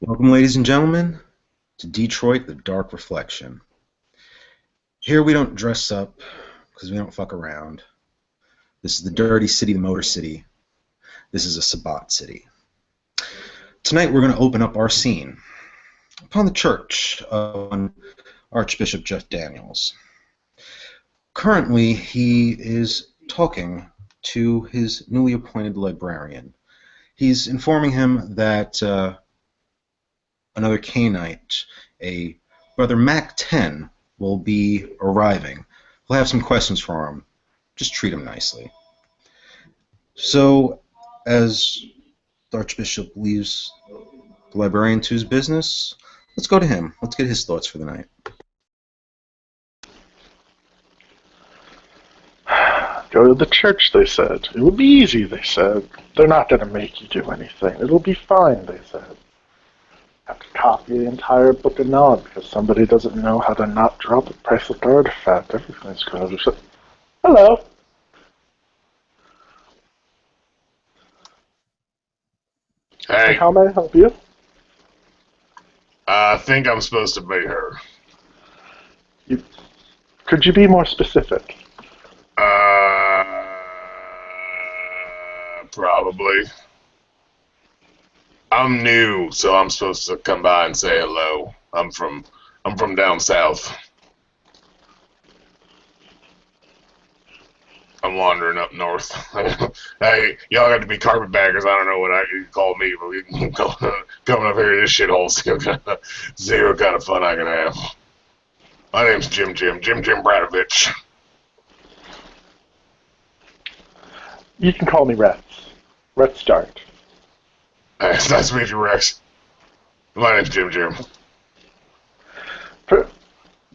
Welcome, ladies and gentlemen, to Detroit, the Dark Reflection. Here we don't dress up because we don't fuck around. This is the dirty city, the Motor City. This is a Sabbat city. Tonight we're going to open up our scene upon the church of Archbishop Jeff Daniels. Currently, he is talking to his newly appointed librarian. He's informing him that another Canaanite, a Brother Mac 10, will be arriving. We'll have some questions for him. Just treat him nicely. So, as the Archbishop leaves the librarian to his business, let's go to him. Let's get his thoughts for the night. Go to the church, they said. It will be easy, they said. They're not going to make you do anything. It'll be fine, they said. Have to copy the entire Book of Nod because somebody doesn't know how to not drop a priceless artifact. Everything's going to... Hello. Hey, How may I help you? I think I'm supposed to be her. Could you be more specific? Probably. I'm new, so I'm supposed to come by and say hello. I'm from down south. I'm wandering up north. Hey, y'all got to be carpetbaggers. I don't know what you call me, but we can coming up here to this shithole, see what kind of fun I can have. My name's Jim Bradovich. You can call me Rex. Let's start. It's nice to meet you, Rex. My name's Jim.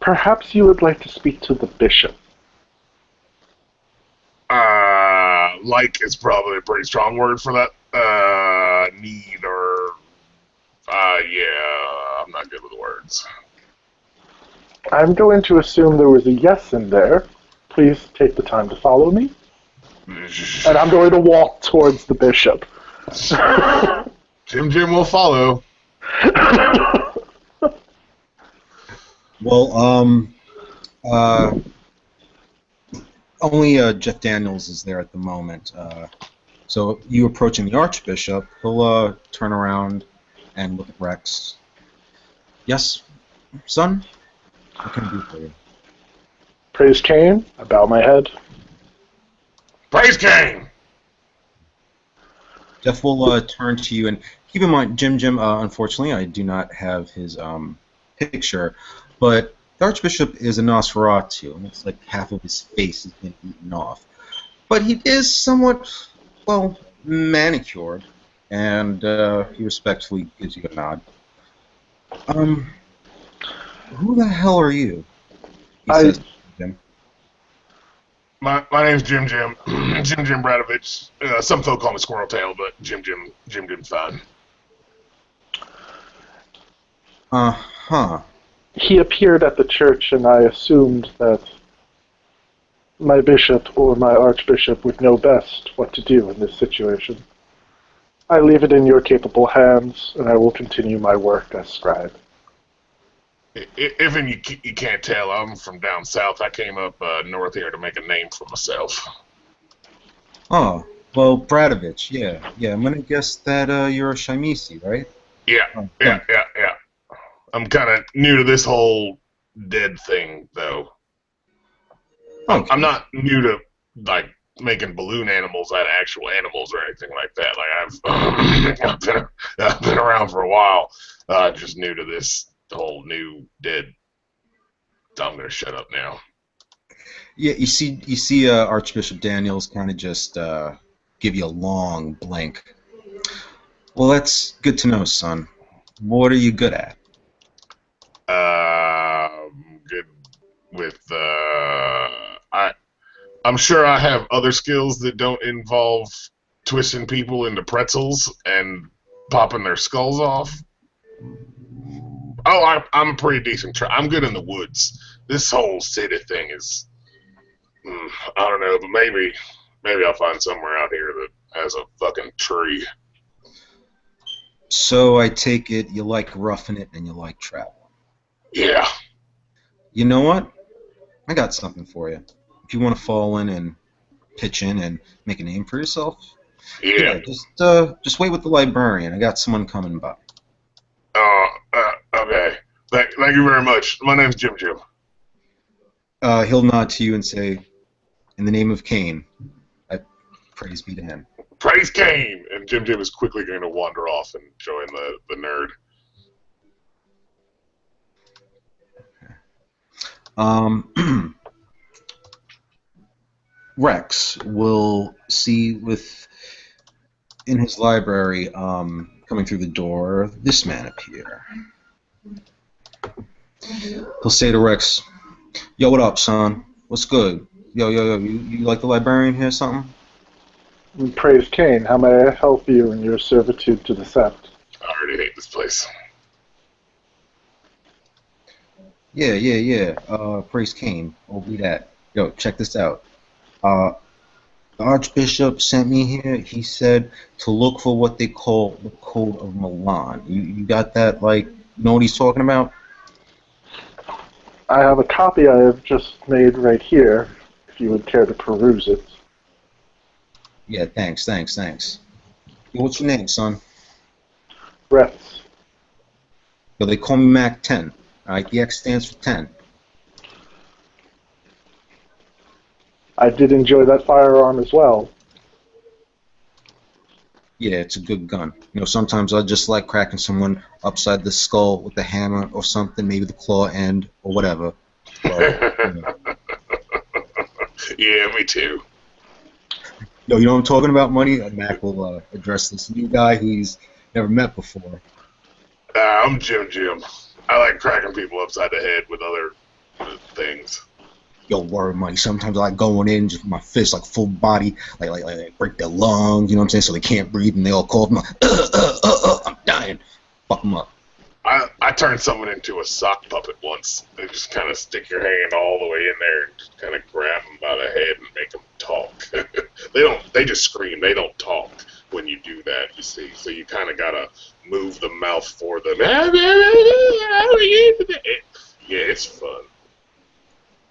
Perhaps you would like to speak to the bishop. Like is probably a pretty strong word for that. Need or, yeah, I'm not good with words. I'm going to assume there was a yes in there. Please take the time to follow me. And I'm going to walk towards the bishop. Jim will follow. Well, only Jeff Daniels is there at the moment. So you approaching the Archbishop, he'll turn around and look at Rex. Yes, son? What can I do for you? Praise Cain. I bow my head. Praise Cain! Jeff will turn to you, and keep in mind, Jim, unfortunately, I do not have his picture, but the Archbishop is a Nosferatu, and it's like half of his face has been eaten off. But he is somewhat, well, manicured, and he respectfully gives you a nod. Who the hell are you? He says to Jim. My name's Jim Bradovich. Some folk call me Squirrel Tail, but Jim's fine. Uh-huh. He appeared at the church, and I assumed that my bishop or my archbishop would know best what to do in this situation. I leave it in your capable hands, and I will continue my work as scribe. If you can't tell, I'm from down south. I came up north here to make a name for myself. Oh, well, Bradovich, yeah. I'm gonna guess that you're a Shimisi, right? Yeah. I'm kind of new to this whole dead thing, though. Okay. I'm not new to, like, making balloon animals out of actual animals or anything like that. Like, I've been around for a while. Just new to this whole new dead. I'm gonna shut up now. Yeah, you see Archbishop Daniels kind of just give you a long blank. Well, that's good to know, son. What are you good at? Good with I'm sure I have other skills that don't involve twisting people into pretzels and popping their skulls off. Oh, I'm a pretty decent I'm good in the woods. This whole city thing is, I don't know, but maybe I'll find somewhere out here that has a fucking tree. So I take it you like roughing it and you like travel. Yeah. You know what? I got something for you. If you want to fall in and pitch in and make a name for yourself, Yeah. yeah, just wait with the librarian. I got someone coming by. Okay. Thank you very much. My name's Jim Jim. He'll nod to you and say, "In the name of Cain, I praise be to him." Praise Cain! And Jim Jim is quickly going to wander off and join the nerd. Rex will see in his library, coming through the door, this man appear. He'll say to Rex, "Yo, what up, son? What's good? Yo, you like the librarian here, or something?" Praise Cain, how may I help you in your servitude to the sept? I already hate this place. Yeah. Praise Cain. Oh, be that. Yo, check this out. Uh, the Archbishop sent me here. He said to look for what they call the Code of Milan. You got that? Like, you know what he's talking about? I have a copy I have just made right here, if you would care to peruse it. Yeah, thanks. Yo, what's your name, son? Rex, Yo, they call me Mac 10. All right, the X stands for 10. I did enjoy that firearm as well. Yeah, it's a good gun. You know, sometimes I just like cracking someone upside the skull with a hammer or something, maybe the claw end or whatever. Well, you know. Yeah, me too. Yo, you know what I'm talking about, Money? Mac will address this new guy who he's never met before. I'm Jim Jim. I like cracking people upside the head with other things. Yo, word, Money. Sometimes I like going in just with my fist, like full body, like break their lungs, you know what I'm saying? So they can't breathe and they all call them, I'm dying. Fuck them up. I turned someone into a sock puppet once. They just kind of stick your hand all the way in there and just kind of grab them by the head and make them talk. They just scream. They don't talk when you do that, you see. So you kind of got to move the mouth for them. Yeah, it's fun.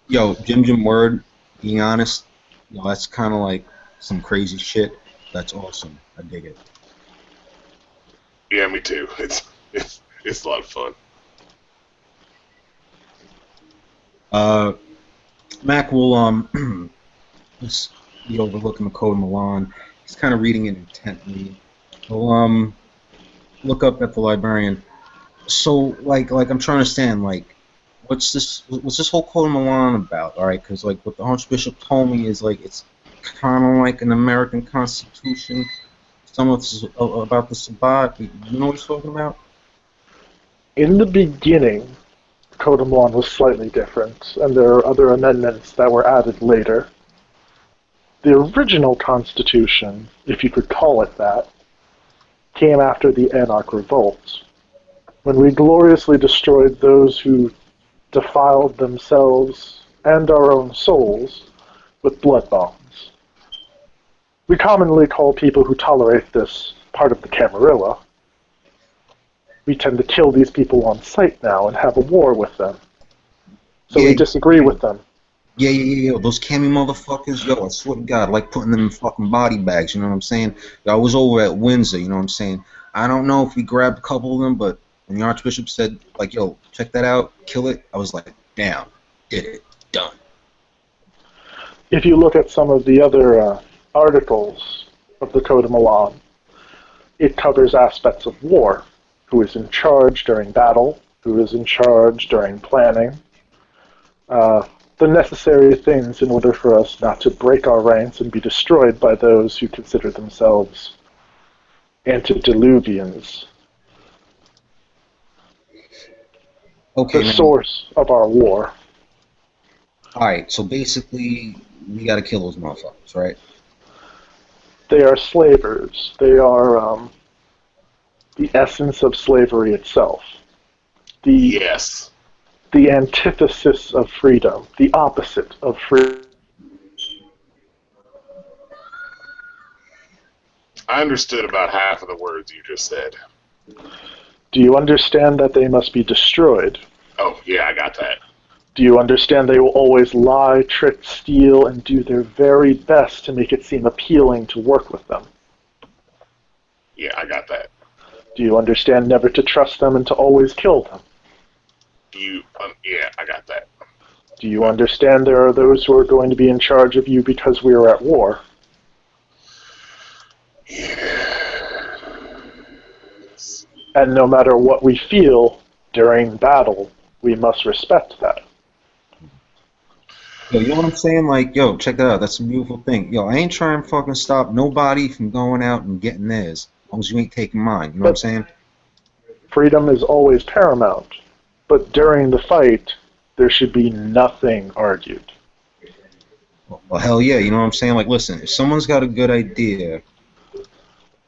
Yo, Jim Word, being honest, you know, that's kind of like some crazy shit. That's awesome. I dig it. Yeah, me too. It's a lot of fun. Mac will just be overlooking the Code of Milan. He's kind of reading it intently. He'll look up at the librarian. So like I'm trying to understand, like, what's this whole Code of Milan about? All right, because like what the Archbishop told me is like it's kind of like an American Constitution. Some of this about the Sabbat. You know what he's talking about? In the beginning, Code of Milan was slightly different, and there are other amendments that were added later. The original Constitution, if you could call it that, came after the Anarch Revolt, when we gloriously destroyed those who defiled themselves and our own souls with blood bombs. We commonly call people who tolerate this part of the Camarilla. We tend to kill these people on sight now and have a war with them. So we disagree with them. Yeah. Those Cammy motherfuckers, yo, I swear to God, I like putting them in fucking body bags, you know what I'm saying? Yo, I was over at Windsor, you know what I'm saying? I don't know if we grabbed a couple of them, but when the Archbishop said, like, yo, check that out, kill it, I was like, damn, did it, done. If you look at some of the other articles of the Code of Milan, it covers aspects of war. Who is in charge during battle, who is in charge during planning, the necessary things in order for us not to break our ranks and be destroyed by those who consider themselves antediluvians. Okay, The now, source of our war. alright, so basically, we gotta kill those motherfuckers, right? They are slavers. They are the essence of slavery itself. Yes. The antithesis of freedom. The opposite of freedom. I understood about half of the words you just said. Do you understand that they must be destroyed? Oh, yeah, I got that. Do you understand they will always lie, trick, steal, and do their very best to make it seem appealing to work with them? Yeah, I got that. Do you understand never to trust them and to always kill them? Yeah, I got that. Do you understand there are those who are going to be in charge of you because we are at war? Yes. And no matter what we feel during battle, we must respect that. Yo, you know what I'm saying? Like, yo, check that out. That's a beautiful thing. Yo, I ain't trying to fucking stop nobody from going out and getting theirs, as long as you ain't taking mine. You know what I'm But saying? freedom is always paramount. But during the fight, there should be nothing argued. Well, hell yeah. You know what I'm saying? Like, listen, if someone's got a good idea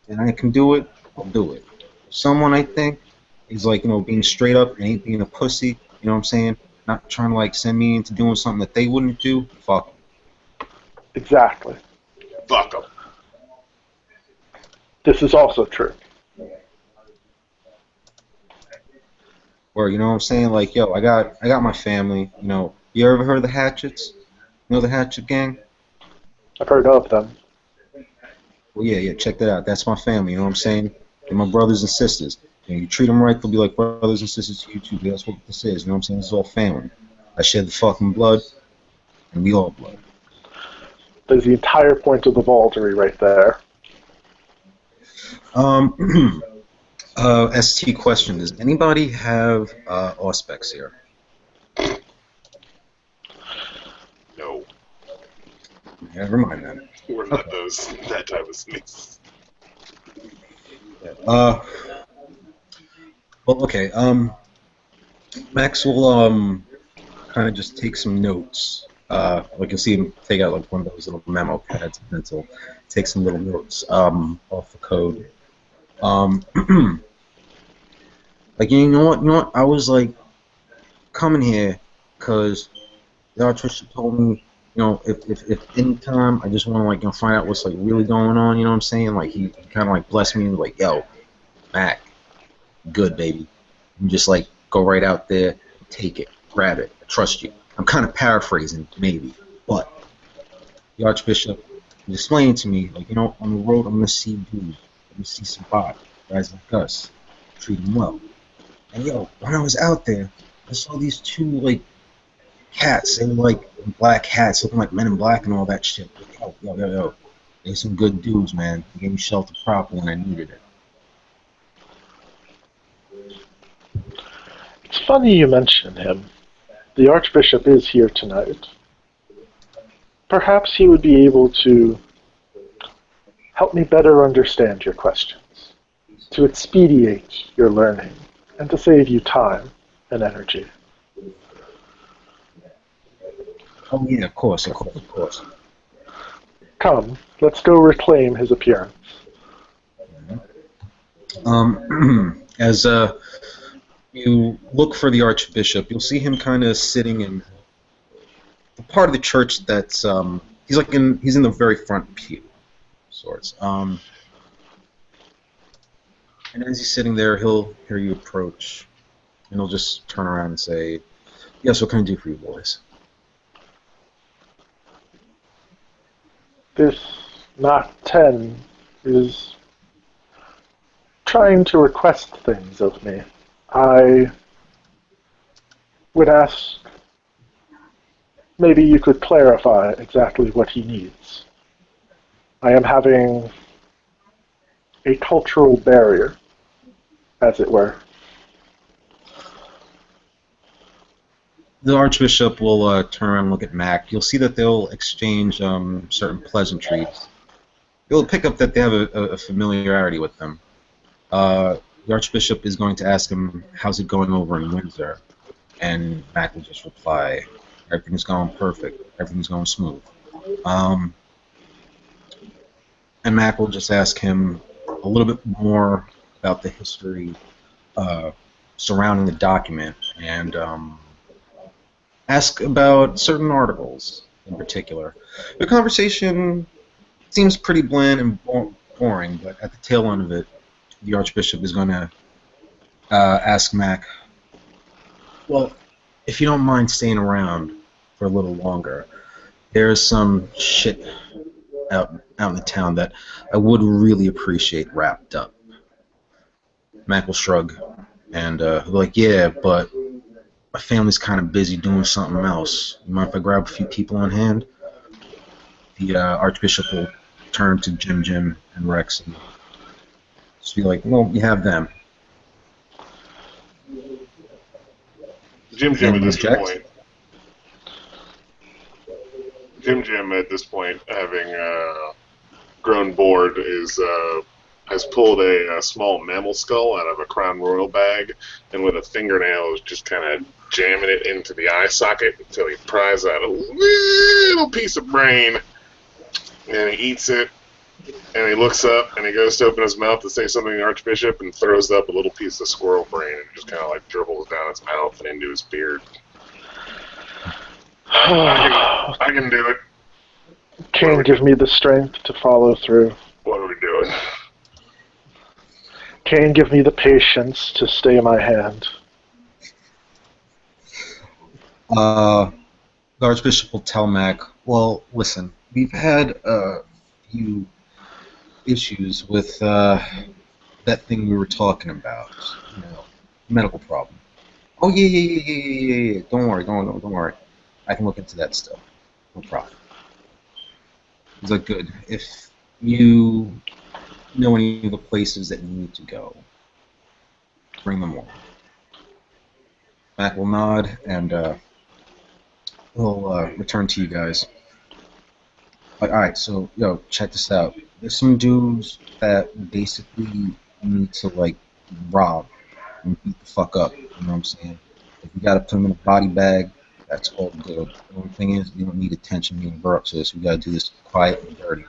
and I can do it, I'll do it. If someone I think is like, being straight up and ain't being a pussy, you know what I'm saying? Not trying to like send me into doing something that they wouldn't do, fuck 'em. Exactly. Fuck them. This is also true. Or you know what I'm saying? Like, yo, I got my family. You ever heard of the Hatchets? You know the Hatchet Gang? I've heard of them. Well, yeah. Check that out. That's my family. You know what I'm saying? They're my brothers and sisters. You treat them right, they'll be like brothers and sisters to you too. That's what this is. You know what I'm saying? This is all family. I shed the fucking blood, and we all blood. There's the entire point of the Vaultery right there. ST question: does anybody have auspex here? No. Never mind then. We're not that type of snakes. Well, okay. Max will kind of just take some notes. Like you'll see him take out like one of those little memo pads and pencil, take some little notes off the code. Like you know what? I was like coming here because the Archbishop told me, if any time I just want to like find out what's like really going on. You know what I'm saying? Like he kind of like blessed me and was like, yo, Mac, good baby. You just like go right out there, take it, grab it. I trust you. I'm kind of paraphrasing, maybe, but the Archbishop was explaining to me, like, on the road, I'm gonna see dudes, I'm gonna see some guys like us, treat them well. And yo, when I was out there, I saw these two like cats. They were like black hats, looking like Men in Black and all that shit. Like, yo. They're some good dudes, man. They gave me shelter proper when I needed it. It's funny you mention him. The Archbishop is here tonight. Perhaps he would be able to help me better understand your questions, to expedite your learning, and to save you time and energy. Oh yeah, of course. Come, let's go reclaim his appearance. As you look for the Archbishop, you'll see him kind of sitting in the part of the church that's he's in the very front pew, sorts. And as he's sitting there, he'll hear you approach, and he'll just turn around and say, "Yes, what can I do for you, boys?" This Mach 10 is trying to request things of me. I would ask maybe you could clarify exactly what he needs. I am having a cultural barrier, as it were. The Archbishop will turn around and look at Mac. You'll see that they'll exchange certain pleasantries. You'll pick up that they have a familiarity with them. The Archbishop is going to ask him, "How's it going over in Windsor?" And Mac will just reply, "Everything's going perfect. Everything's going smooth." And Mac will just ask him a little bit more about the history surrounding the document and ask about certain articles in particular. The conversation seems pretty bland and boring, but at the tail end of it, the Archbishop is going to ask Mac, well, if you don't mind staying around for a little longer, there's some shit out in the town that I would really appreciate wrapped up. Mac will shrug and he'll be like, yeah, but my family's kind of busy doing something else. You mind if I grab a few people on hand? The Archbishop will turn to Jim and Rex and just be like, well, you have them. Jim at Anyone this object? point. Jim at this point, having grown bored, has pulled a small mammal skull out of a Crown Royal bag, and with a fingernail is just kind of jamming it into the eye socket until he pries out a little piece of brain, and he eats it, and he looks up, and he goes to open his mouth to say something to the Archbishop, and throws up a little piece of squirrel brain, and just kind of like dribbles down his mouth and into his beard. I can do it. Kane, give me the strength to follow through. What are we doing? Kane, give me the patience to stay my hand. The Archbishop will tell Mac, well, listen, we've had a few issues with that thing we were talking about, medical problem. Oh, yeah. Don't worry. I can look into that stuff. No problem. He's like, good. If you know any of the places that you need to go, bring them on. Mac will nod, and we'll return to you guys. Alright, so, check this out. There's some dudes that basically need to, rob and beat the fuck up, you know what I'm saying? If you gotta put them in a body bag, that's all good. The only thing is, we don't need attention being brought up to this. We gotta do this quiet and dirty.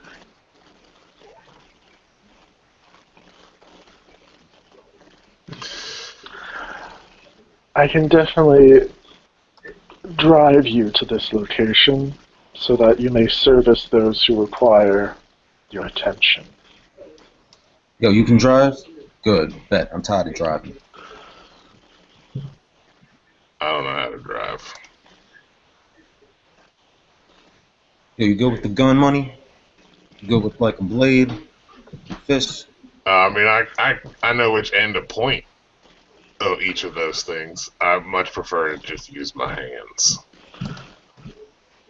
I can definitely drive you to this location so that you may service those who require your attention. Yo, you can drive? Good. Bet. I'm tired of driving. I don't know how to drive. Yo, you go with the gun money? You go with, a blade? A fist? I know which end to point of each of those things. I much prefer to just use my hands.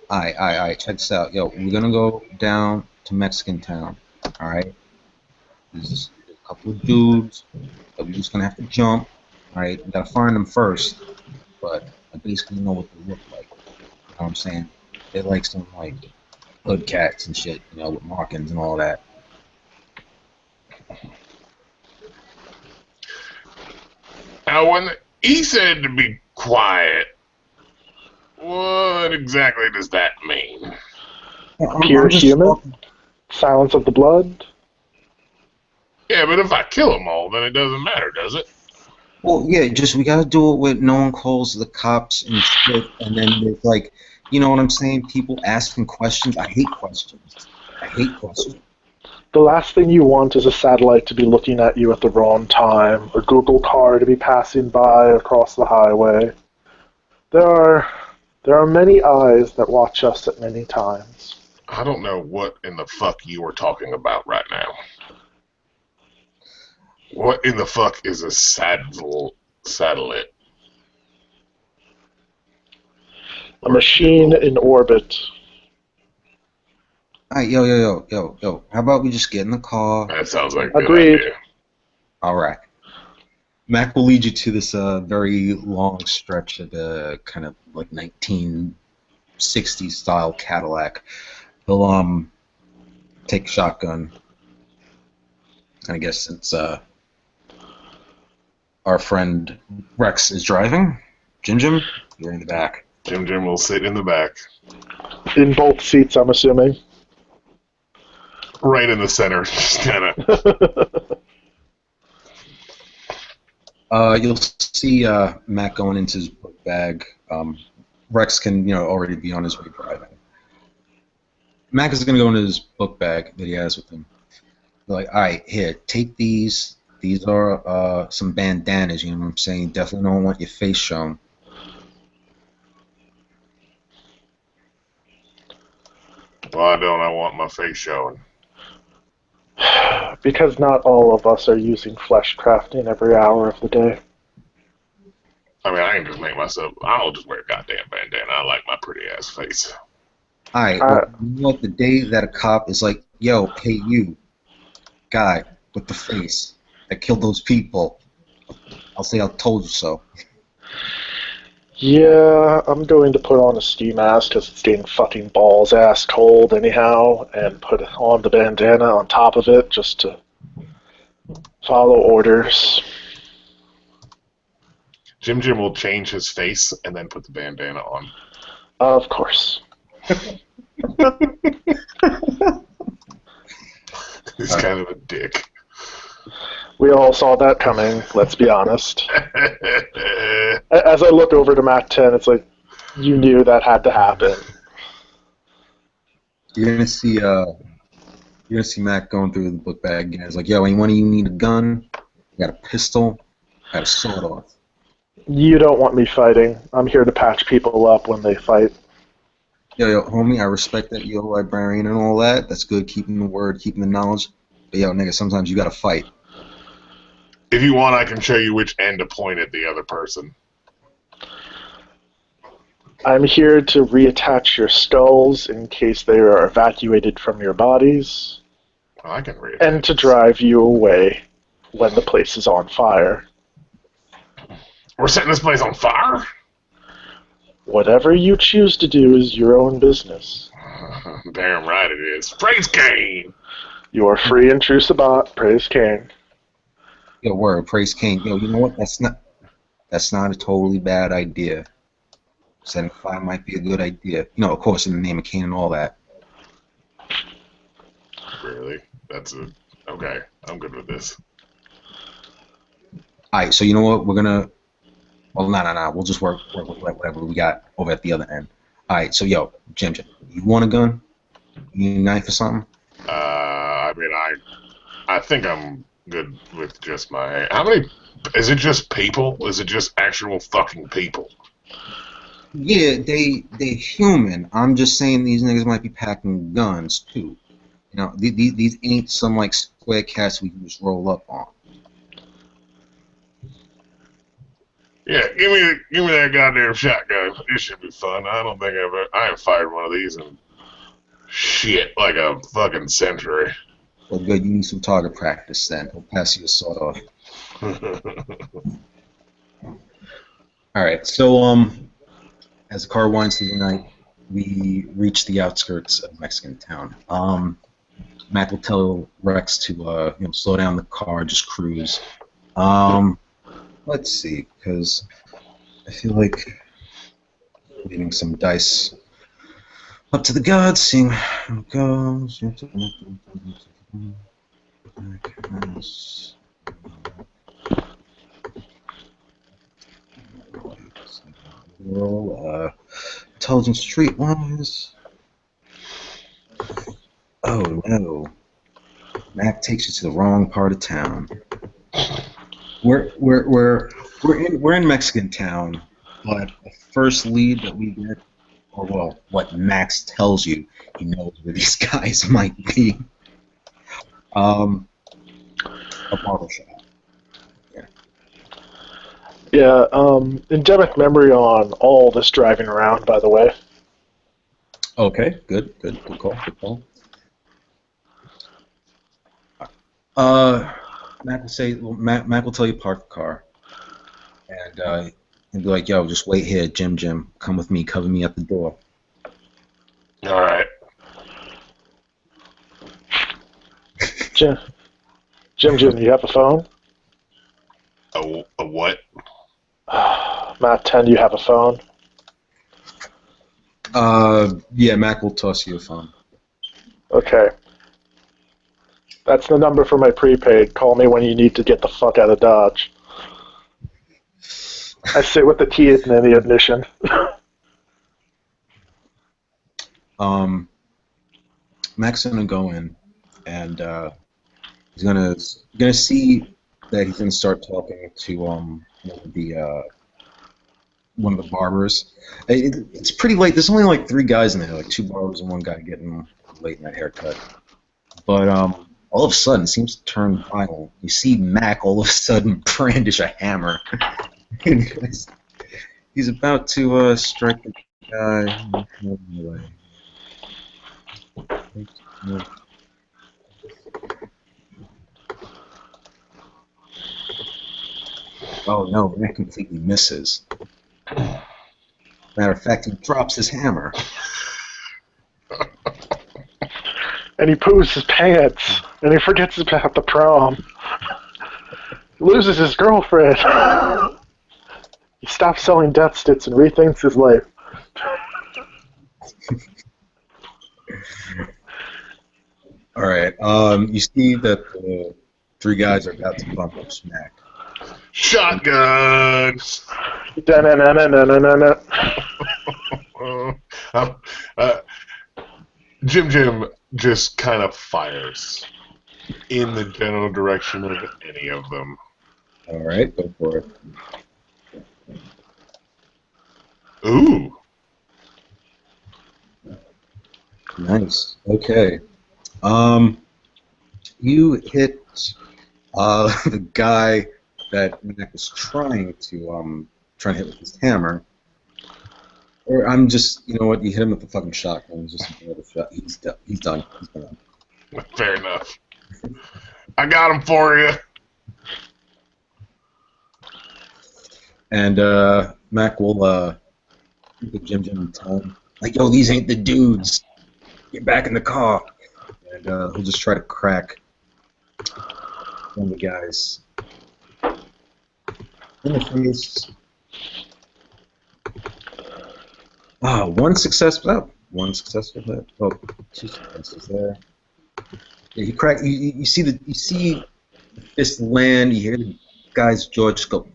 Alright, check this out. Yo, we're gonna go down to Mexican Town, alright? There's a couple of dudes that we're just gonna have to jump, alright? We gotta find them first, but I basically know what they look like. You know what I'm saying? They're like some, hood cats and shit, with markings and all that. Now, when he said to be quiet, what exactly does that mean? Pure human? Silence of the blood? Yeah, but if I kill them all, then it doesn't matter, does it? Well, yeah, we gotta do it with no one calls the cops and shit, and then there's you know what I'm saying? People asking questions. I hate questions. The last thing you want is a satellite to be looking at you at the wrong time, a Google car to be passing by across the highway. There are many eyes that watch us at many times. I don't know what in the fuck you are talking about right now. What in the fuck is a satellite? A machine in orbit. Alright, yo. How about we just get in the car? That sounds like a good Agreed. idea. Alright. Mac will lead you to this very long stretch of kind of 1960s style Cadillac. He'll take a shotgun. And I guess since our friend Rex is driving, Jim, you're in the back. Jim will sit in the back. In both seats, I'm assuming. Right in the center, just kind of. You'll see Mac going into his book bag. Rex can, already be on his way driving. Mac is going to go into his book bag that he has with him. They're like, all right, here, take these. These are some bandanas, you know what I'm saying? Definitely don't want your face shown. Why don't I want my face showing? Because not all of us are using flesh crafting every hour of the day. I mean, I can just make myself. I'll just wear a goddamn bandana. I like my pretty ass face. Alright, well, you know what? The day that a cop is like, yo, hey, you, guy with the face that killed those people, I'll say I told you so. Yeah, I'm going to put on a ski mask because it's getting fucking balls ass cold anyhow, and put on the bandana on top of it just to follow orders. Jim will change his face and then put the bandana on. Of course. He's kind of a dick. We all saw that coming, let's be honest. As I look over to Mac 10, it's like, you knew that had to happen. You're gonna see Mac going through the book bag again. It's like, yo, anyone of you need a gun? I got a pistol, I got a sword off. You don't want me fighting. I'm here to patch people up when they fight. Yo, homie, I respect that you're a librarian and all that. That's good, keeping the word, keeping the knowledge. But yo, nigga, sometimes you gotta fight. If you want, I can show you which end to point at the other person. I'm here to reattach your skulls in case they are evacuated from your bodies, Well, I can read. and to drive you away when the place is on fire. We're setting this place on fire? Whatever you choose to do is your own business. Damn right it is. Praise Cain! You are free and true Sabbat. Praise King. Yo, word, praise King. Yo, you know what? That's not a totally bad idea. Setting fire might be a good idea. You know, of course, in the name of Cain and all that. Really? Okay, I'm good with this. Alright, so you know what? We're gonna... Well, no. We'll just work with whatever we got over at the other end. Alright, so yo, Jim, you want a gun? You need a knife or something? I mean, I think I'm good with just my... How many... Is it just people? Is it just actual fucking people? Yeah, they're human. I'm just saying these niggas might be packing guns too. You know, these ain't some like square cats we can just roll up on. Yeah, give me that goddamn shotgun. This should be fun. I don't think I haven't fired one of these in shit like a fucking century. Well, good. You need some target practice then. We'll pass you a sword off. All right. So as the car winds through the night, we reach the outskirts of Mexican town. Mac will tell Rex to slow down the car, just cruise. Let's see, because I feel like leaving some dice up to the gods, seeing how it goes. Roll intelligence streetwise. Oh no, Mac takes you to the wrong part of town. We're in Mexican town, but the first lead that we get, or well, what Max tells you, he knows where these guys might be. A barber shop. Yeah, endemic memory on all this driving around, by the way. Okay, good call. Mac will say, Mac will tell you to park the car, and he'll be like, "Yo, just wait here, Jim, come with me, cover me at the door." All right. Jim, you have a phone? A what? Matt 10, you have a phone? Yeah, Mac will toss you a phone. Okay. That's the number for my prepaid. Call me when you need to get the fuck out of Dodge. I sit with the key in the ignition. Mac's gonna go in, and he's gonna see that he's gonna start talking to one of the barbers. It's pretty late. There's only like 3 guys in there, like 2 barbers and 1 guy getting late night haircut. But all of a sudden, it seems to turn violent. You see Mac all of a sudden brandish a hammer. He's about to strike the guy. Oh no, Mac completely misses. Matter of fact, he drops his hammer. And he poos his pants, and he forgets about the prom. He loses his girlfriend. He stops selling death stits and rethinks his life. All right. You see that the 3 guys are about to bump up Smack. Shotguns. Jim just kind of fires in the general direction of any of them. All right, go for it. Ooh. Nice. Okay. You hit the guy that Mac was trying to hit with his hammer. Or I'm just, you know what? You hit him with the fucking shotgun. Just another shot. He's done. He's done. Fair enough. I got him for you. And Mac will get Jim and tell him, like, yo, these ain't the dudes. Get back in the car. And he'll just try to crack one of the guys in the face. One successful hit. Oh, 2 successes there. Yeah, he cracked. You see the fist land. You hear the guy's jaw just go,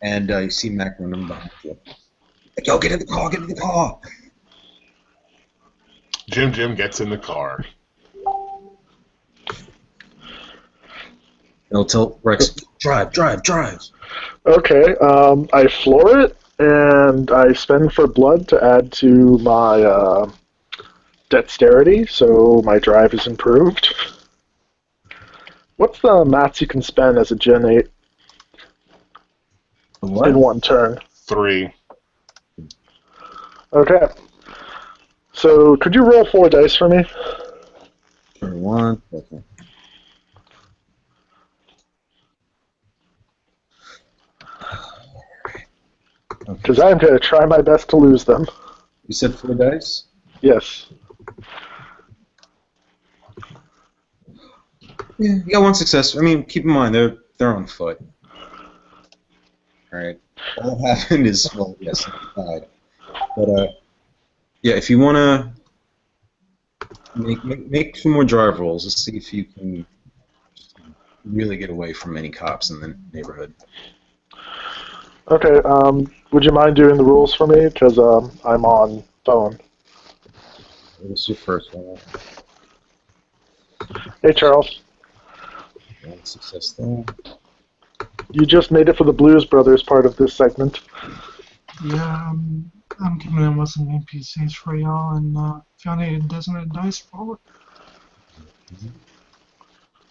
and you see Mac running behind you. Like, yo, get in the car! Get in the car! Jim gets in the car. He'll tell Rex, drive. Okay, I floor it, and I spend for blood to add to my dexterity, so my drive is improved. What's the max you can spend as a Gen 8 What? in 1 turn? 3. Okay. So, could you roll 4 dice for me? Turn 1. Okay. Because I'm going to try my best to lose them. You said 4 dice? Yes. Yeah, you got 1 success. I mean, keep in mind they're on foot. All right. All that happened is, well, yes, he died. But yeah, if you want to make 2 more drive rolls, let's see if you can really get away from any cops in the neighborhood. Okay, would you mind doing the rules for me? Because I'm on phone. What's your first one? Hey, Charles. 1 success there. You just made it for the Blues Brothers part of this segment. Yeah, I'm coming in with some NPCs for y'all, and if y'all need a designated dice roll.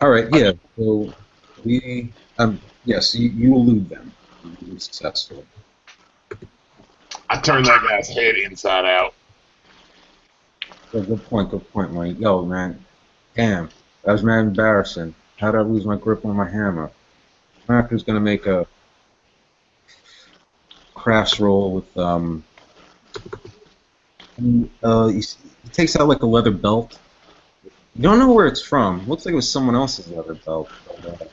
All right, yeah. So yes, you elude them. You were successful. I turned that guy's head inside out. So good point, Mike. Yo, man, damn, that was mad embarrassing. How did I lose my grip on my hammer? Marker's gonna make a crafts roll with he takes out like a leather belt. You don't know where it's from. Looks like it was someone else's leather belt. But, I'm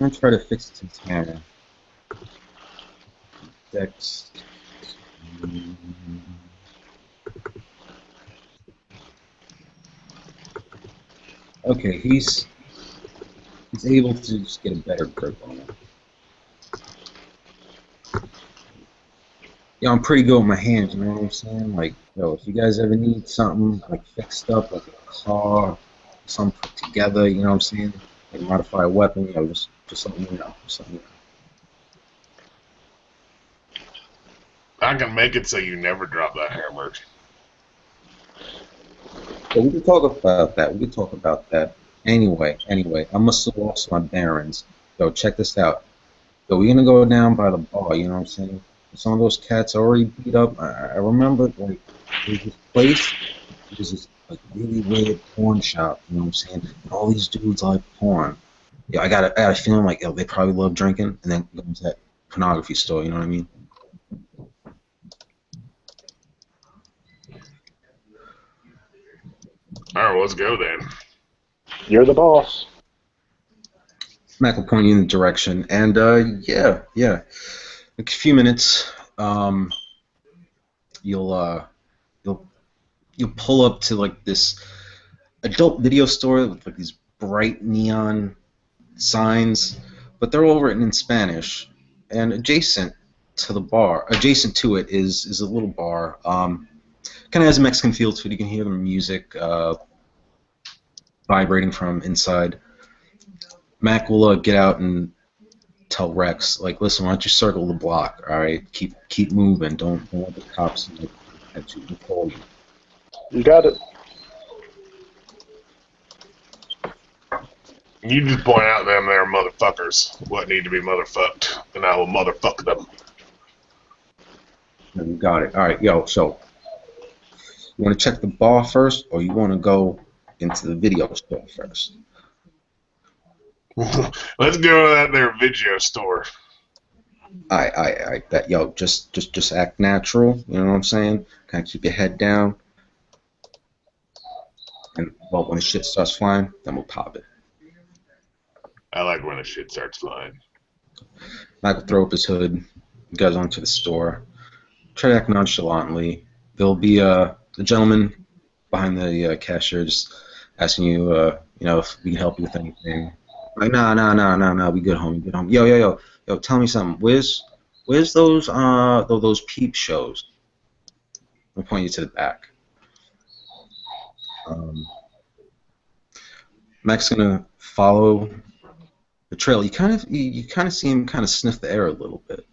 gonna try to fix it to his hammer. Dex. Okay, he's able to just get a better grip on it. Yeah, I'm pretty good with my hands, you know what I'm saying? Like, yo, if you guys ever need something like fixed up, like a car, something put together, you know what I'm saying? Like, modify a weapon, just let me know. Just let me know. I can make it so you never drop that hammer. So we can talk about that. We can talk about that. Anyway, I must have lost my bearings. Yo, check this out. So we're gonna go down by the bar. You know what I'm saying? Some of those cats are already beat up. I remember like there's this place. There's this like really weird porn shop. You know what I'm saying? And all these dudes like porn. Yeah, I got a feeling like yo, they probably love drinking and then go to that pornography store. You know what I mean? All right, let's go then. You're the boss. Mac will point you in the direction, and yeah. In a few minutes, you'll you'll you'll pull up to like this adult video store with like these bright neon signs, but they're all written in Spanish. And adjacent to it is a little bar. Kind of has a Mexican feel to it. You can hear the music vibrating from inside. Mac will get out and tell Rex, like, listen, why don't you circle the block? All right, keep moving. Don't let the cops like, catch you. Hold you. You got it. You just point out them there motherfuckers what need to be motherfucked, and I will motherfuck them. You got it. All right, yo. So you want to check the bar first, or you want to go into the video store first? Let's go to that there video store. I bet, yo, just act natural. You know what I'm saying? Kind of keep your head down, and well, when the shit starts flying, then we'll pop it. I like when the shit starts flying. Michael throw up his hood. You guys onto the store. Try to act nonchalantly. There'll be the gentleman behind the cashier just asking you, if we can help you with anything. Like, no, we good, homie, good, homie. Yo, tell me something. Where's those peep shows? I'll point you to the back. Mac's gonna follow the trail. You kind of see him kind of sniff the air a little bit.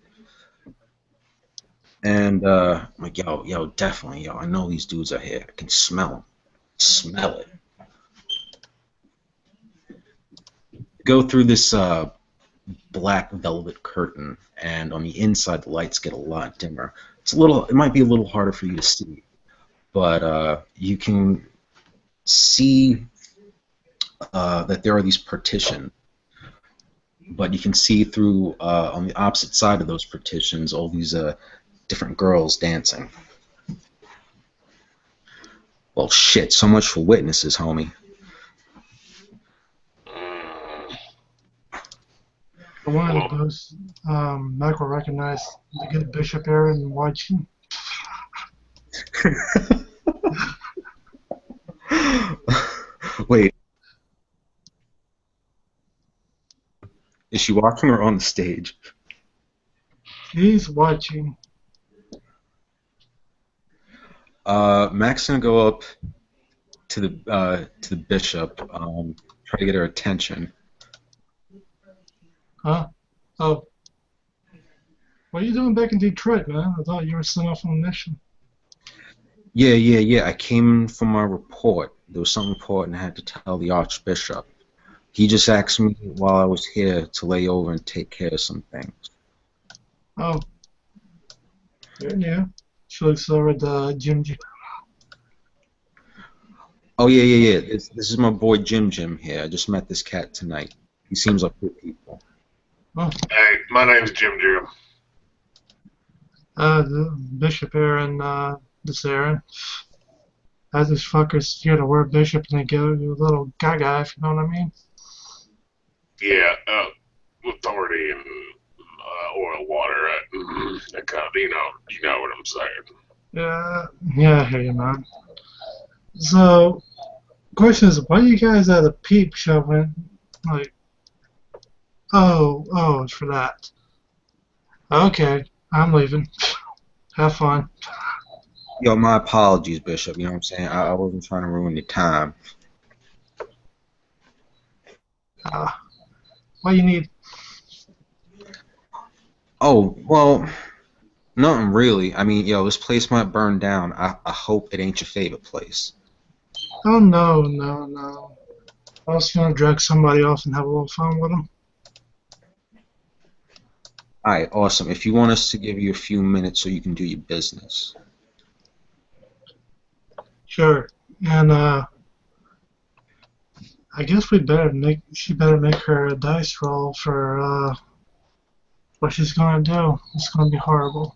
And I'm like, yo, definitely, yo, I know these dudes are here. I can smell them. Smell it. Go through this black velvet curtain, and on the inside the lights get a lot dimmer. It might be a little harder for you to see, but you can see that there are these partitions. But you can see through on the opposite side of those partitions all these different girls dancing. Well, shit, so much for witnesses, homie. For one of those, Mac will recognize the good Bishop Aaron watching. Wait. Is she watching or on the stage? He's watching. Mac's gonna go up to the bishop, try to get her attention. Huh? Oh. What are you doing back in Detroit, man? I thought you were sent off on a mission. Yeah. I came from my report. There was something important I had to tell the Archbishop. He just asked me while I was here to lay over and take care of some things. Oh. Yeah. She looks over at the Jim. Oh, yeah. This is my boy Jim here. I just met this cat tonight. He seems like good people. Oh. Hey, my name's Jim. The Bishop Aaron, this Aaron. As these fuckers here to wear Bishop and they go to a little gaga, if you know what I mean. Yeah, authority and oil, water, that kind of, you know what I'm saying. Yeah, I hear you, man. So, question is, why you guys at a peep show when, like, oh, it's for that. Okay, I'm leaving. Have fun. Yo, my apologies, Bishop. You know what I'm saying? I wasn't trying to ruin your time. Uh, what you need? Oh, well, nothing really. I mean, yo, this place might burn down. I hope it ain't your favorite place. Oh, no, no, no. I was gonna drag somebody off and have a little fun with them. Alright, awesome. If you want us to give you a few minutes so you can do your business. Sure. And, I guess she better make her a dice roll for, what she's gonna do. It's gonna be horrible.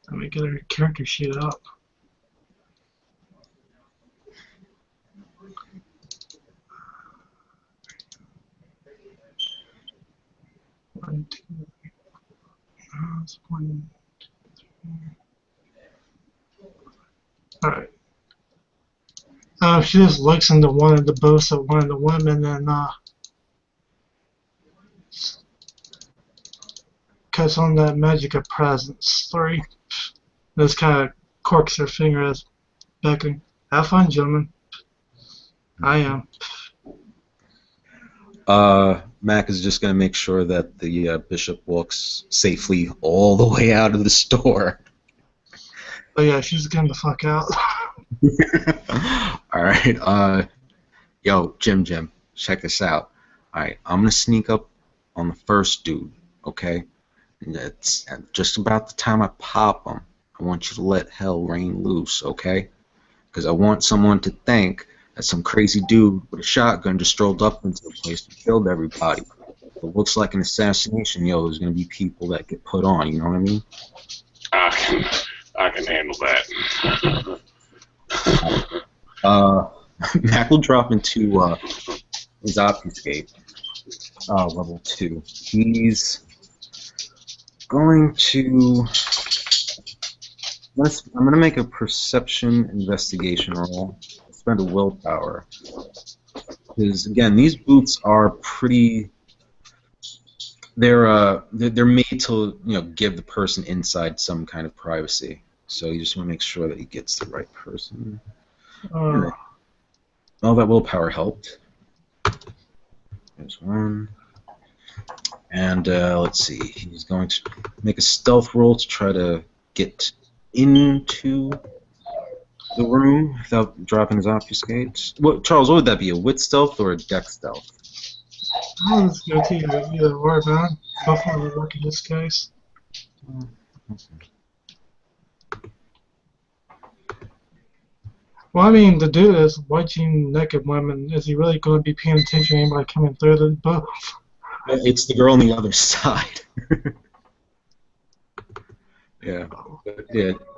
Let me get her character sheet up. One, two, one, alright. She just looks into one of the booths of one of the women and cuts on that magic of presence 3. Just kind of corks her finger as beckoning. Have fun, gentlemen. I am. Mac is just gonna make sure that the bishop walks safely all the way out of the store. But yeah, she's getting the fuck out. Alright, yo, Jim, check this out. Alright, I'm gonna sneak up on the first dude, okay? And that's at just about the time I pop him. I want you to let hell rain loose, okay? Because I want someone to think that some crazy dude with a shotgun just strolled up into the place and killed everybody. If it looks like an assassination, yo, there's gonna be people that get put on, you know what I mean? I can handle that. Mac will drop into his obfuscate, level 2. He's going to... I'm gonna make a perception investigation roll. Spend a willpower. Because again, these boots are pretty... They're made to give the person inside some kind of privacy. So you just want to make sure that he gets the right person. All that willpower helped. There's one. And let's see. He's going to make a stealth roll to try to get into the room without dropping his obfuscate. Charles, what would that be? A wit stealth or a dex stealth? I'll just go to either or, man. Both of them would work in this case. Well, I mean, the dude is watching naked women. Is he really going to be paying attention to anybody coming through the booth? It's the girl on the other side. Yeah.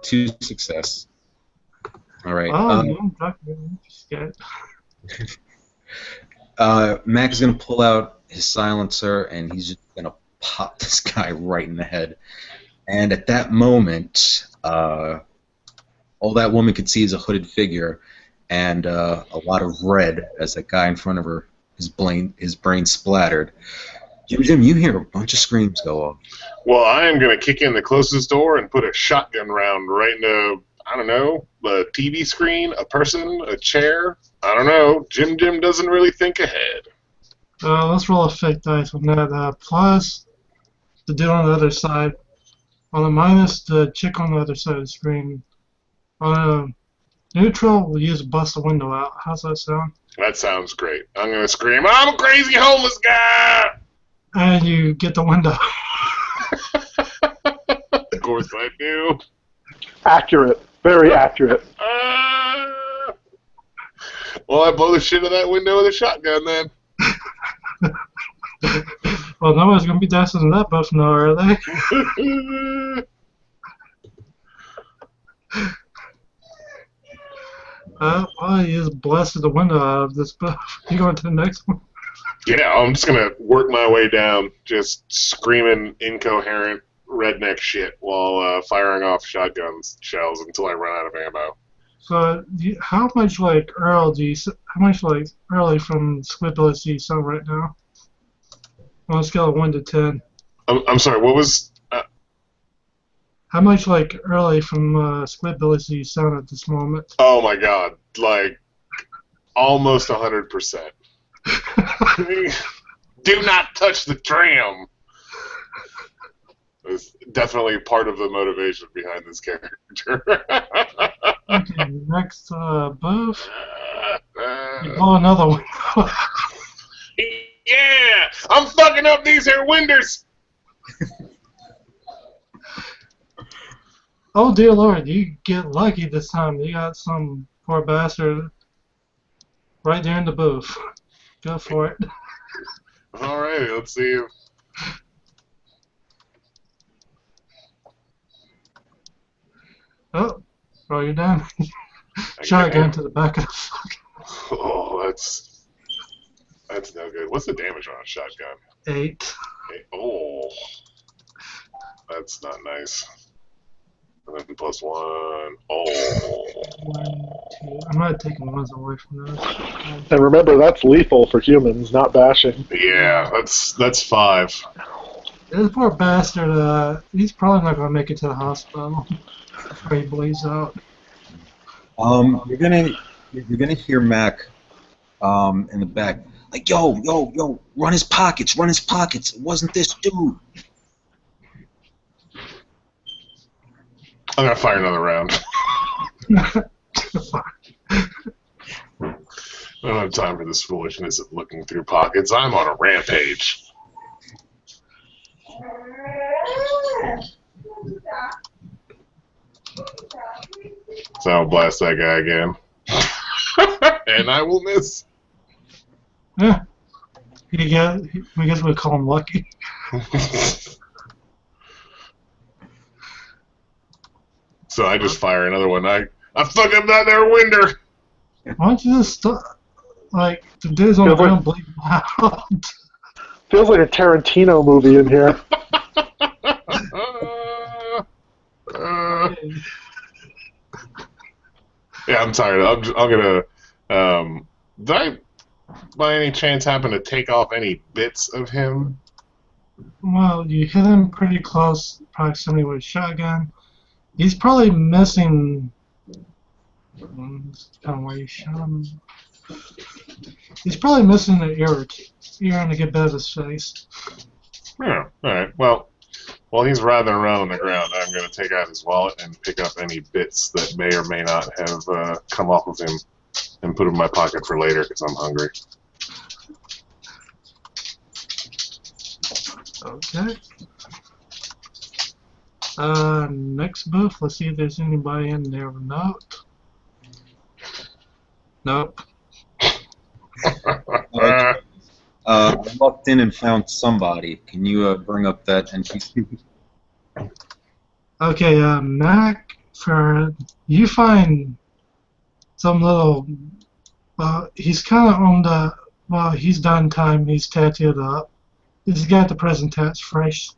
2 success. All right. I'm scared. Mac is going to pull out his silencer, and he's just going to pop this guy right in the head. And at that moment, all that woman could see is a hooded figure and a lot of red as that guy in front of her, his brain splattered. Jim, you hear a bunch of screams go off. Well, I am going to kick in the closest door and put a shotgun round right into, I don't know, a TV screen, a person, a chair. I don't know. Jim doesn't really think ahead. Let's roll a fake dice on that. Plus, the dude on the other side. On a minus, the chick on the other side of the screen. On a neutral, we'll use bust the window out. How's that sound? That sounds great. I'm going to scream, I'm a crazy homeless guy! And you get the window. Of course I do. Accurate. Very accurate. Well, I blow the shit out of that window with a shotgun then. Well, nobody's going to be dancing in that buff now, are they? Well, you just blasted the window out of this buff. You going to the next one? Yeah, I'm just going to work my way down, just screaming incoherent redneck shit while firing off shotgun shells until I run out of ammo. So, how much like Early from Squidbillies do you sound right now? On a scale of 1 to 10. I'm sorry, what was... How much like Early from Squidbillies do you sound at this moment? Oh my god, like Almost 100%. Do not touch the tram. It's definitely part of the motivation behind this character. Okay, next booth. You blow another one. Yeah! I'm fucking up these here windows! Oh dear Lord, you get lucky this time. You got some poor bastard right there in the booth. Go for it. Alright, let's see if... Oh, roll your damage. Shotgun to the back of the fucking... Oh, that's no good. What's the damage on a shotgun? 8. Oh, that's not nice. And then +1. Oh. 1, 2. I'm not taking ones away from those. And remember, that's lethal for humans, not bashing. Yeah, that's 5. This poor bastard, he's probably not going to make it to the hospital before he bleeds out. You're gonna hear Mac in the back, like, yo, run his pockets. It wasn't this dude. I'm gonna fire another round. I don't have time for this foolishness of looking through pockets. I'm on a rampage. So I'll blast that guy again. And I will miss. Yeah. I guess we call him lucky. So I just fire another one. I fuck up that there window. Why don't you just stop? Like, the dude's on the ground bleeding out. Feels like a Tarantino movie in here. Yeah, I'm tired. I'm gonna. Did I, by any chance, happen to take off any bits of him? Well, you hit him pretty close proximity with a shotgun. He's probably missing. That's kind of where you shot him. He's probably missing the ear and a good bit of his face. Yeah. All right. Well, while he's writhing around on the ground, I'm going to take out his wallet and pick up any bits that may or may not have come off of him and put them in my pocket for later because I'm hungry. Okay. Next booth. Let's see if there's anybody in there with a note. Nope. I walked in and found somebody. Can you bring up that NPC? Okay, Mac, you find some little. He's kind of on the. Well, he's done time. He's tattooed up. He's got the present tats fresh.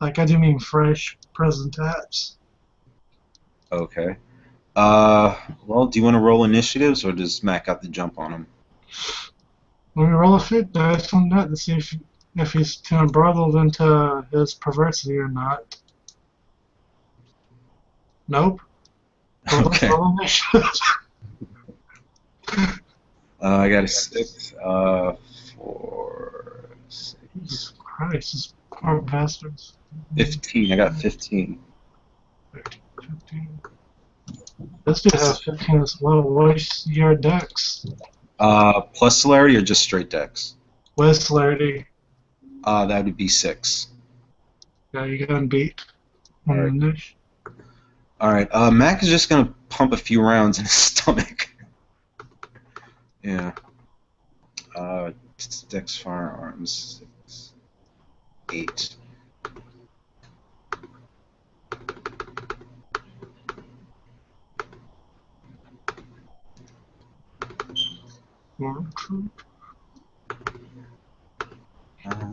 Like, I do mean fresh present tats. Okay. Well, do you want to roll initiatives, or does Mac got the jump on him? Let me roll a fit dice on that to see if he's too embroiled into his perversity or not. Nope. Okay. Roll initiative. I got a 6. 4, 6. Jesus Christ, these poor bastards. 15. I got 15. 15. This dude has 15 as well. What's your dex? Plus celerity or just straight dex? What's celerity? That would be 6. Yeah, you're gonna beat on the niche. Alright, Mac is just gonna pump a few rounds in his stomach. Yeah. Dex firearms 6. 8.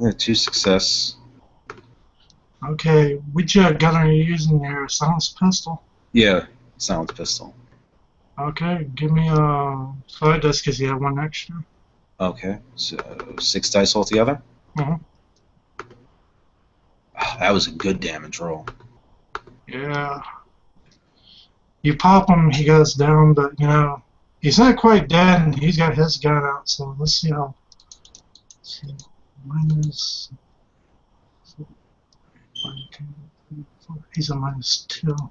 Yeah, 2 success. Okay, which gun are you using there? Silence pistol? Yeah, silence pistol. Okay, give me a 5 dice because you have 1 extra. Okay, so 6 dice altogether? Uh-huh. Oh, that was a good damage roll. Yeah. You pop him, he goes down, but, you know, He's not quite dead, and he's got his gun out, so let's see how. Let's see. Minus. He's a -2.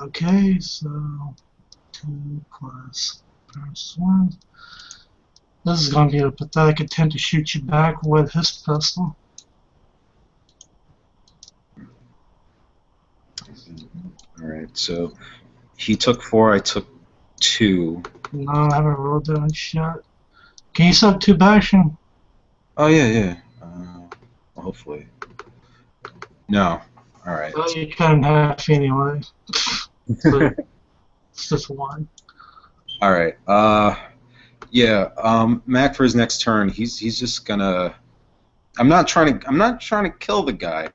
Okay, so 2 plus +1. This is going to be a pathetic attempt to shoot you back with his pistol. Alright, so he took 4, I took 2. No, I haven't rolled that shot. Can you sub 2 action? Oh, yeah. Well, hopefully. No. Alright. Well, you cut in half anyway. So it's just 1. Alright. Mac for his next turn, he's just gonna. I'm not trying to kill the guy.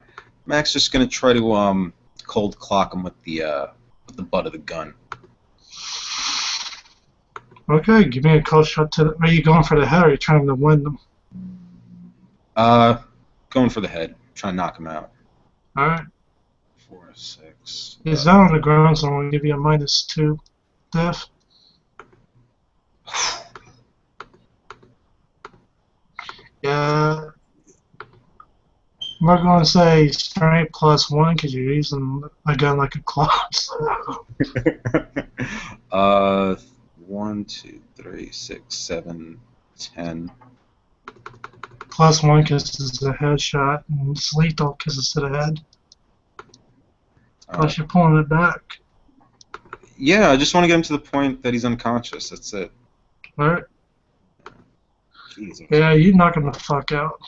Mac's just gonna try to cold clock him with the butt of the gun. Okay, give me a cold shot to the. Are you going for the head or are you trying to win them? Going for the head. Trying to knock him out. Alright. 4, 6. He's down on the ground, so I'm going to give you a -2 def. Yeah. I'm not going to say strength +1 because you're using a gun like a club. 1, 2, 3, 6, 7, 10. +1 because it's a headshot, and it's lethal because it's to the head. Plus you're pulling it back. Yeah, I just want to get him to the point that he's unconscious. That's it. Alright. Jeez, Yeah, you knock him the fuck out.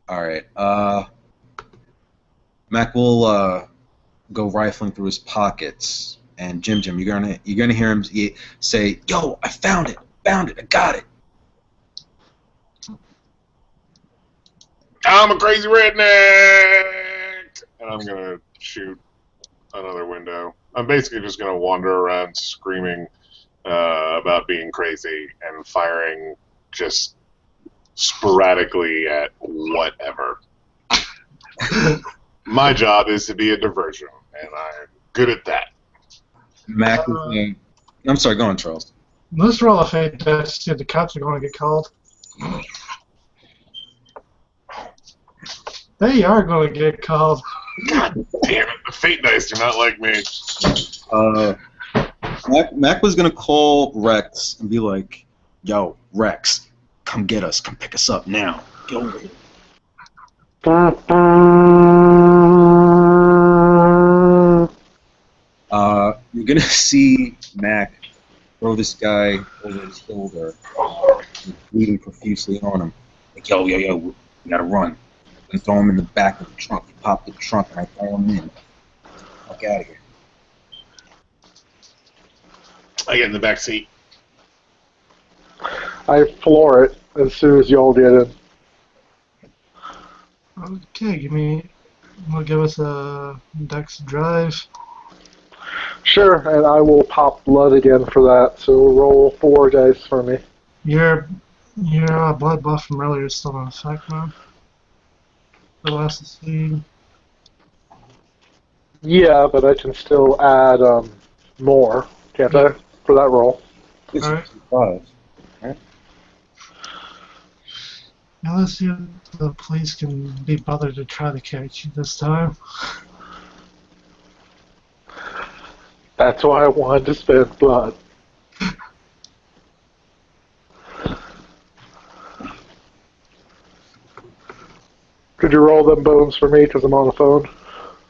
Alright, Mac will go rifling through his pockets, and Jim, you're gonna hear him say, "Yo, I found it, I got it." I'm a crazy redneck, and I'm gonna shoot another window. I'm basically just gonna wander around screaming about being crazy and firing just sporadically at whatever. My job is to be a diversion, and I'm good at that. Mac is. I'm sorry, go on, Charles. Let's roll a fate to see if the cops are going to get called. They are going to get called. God damn it, the fate dice do not like me. Mac was gonna call Rex and be like, "Yo, Rex, come get us, come pick us up now. Get over here." You're gonna see Mac throw this guy over his shoulder, bleeding profusely on him. Like, yo, we gotta run. And throw him in the back of the trunk. He popped the trunk and I throw him in. Fuck out of here. I get in the back seat. I floor it as soon as y'all get in. Okay, give us a dex drive. Sure, and I will pop blood again for that, so roll 4 dice for me. Your blood buff from earlier is still in effect, man. The last see. Yeah, but I can still add more, can't I, for that roll? Alright. 5. Now let's see if the police can be bothered to try to catch you this time. That's why I wanted to spend blood. Could you roll them bones for me because I'm on the phone?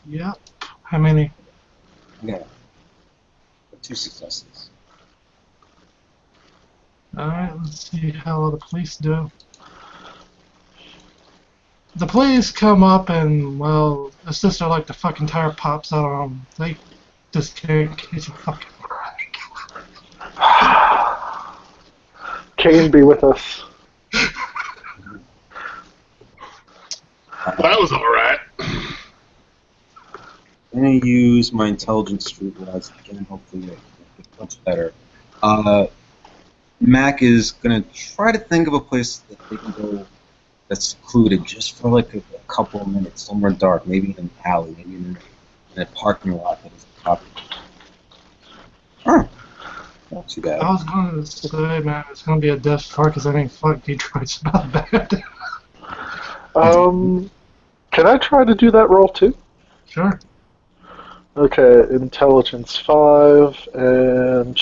Yep. How many? Yeah. 2 successes. Alright, let's see how well the police do. The police come up and, well, it's just like the fucking tire pops out on them. They just can't catch a fucking break. Kane be with us. That was alright. I'm going to use my intelligence streetwise again, hopefully it much better. Mac is going to try to think of a place that they can go that's secluded just for like a couple of minutes, somewhere dark, maybe in an alley, maybe in a parking lot that is popular. Huh. Not too bad. I was going to say, man, it's going to be a death car because I think fuck Detroit's about bad. Can I try to do that roll too? Sure. Okay, intelligence 5, and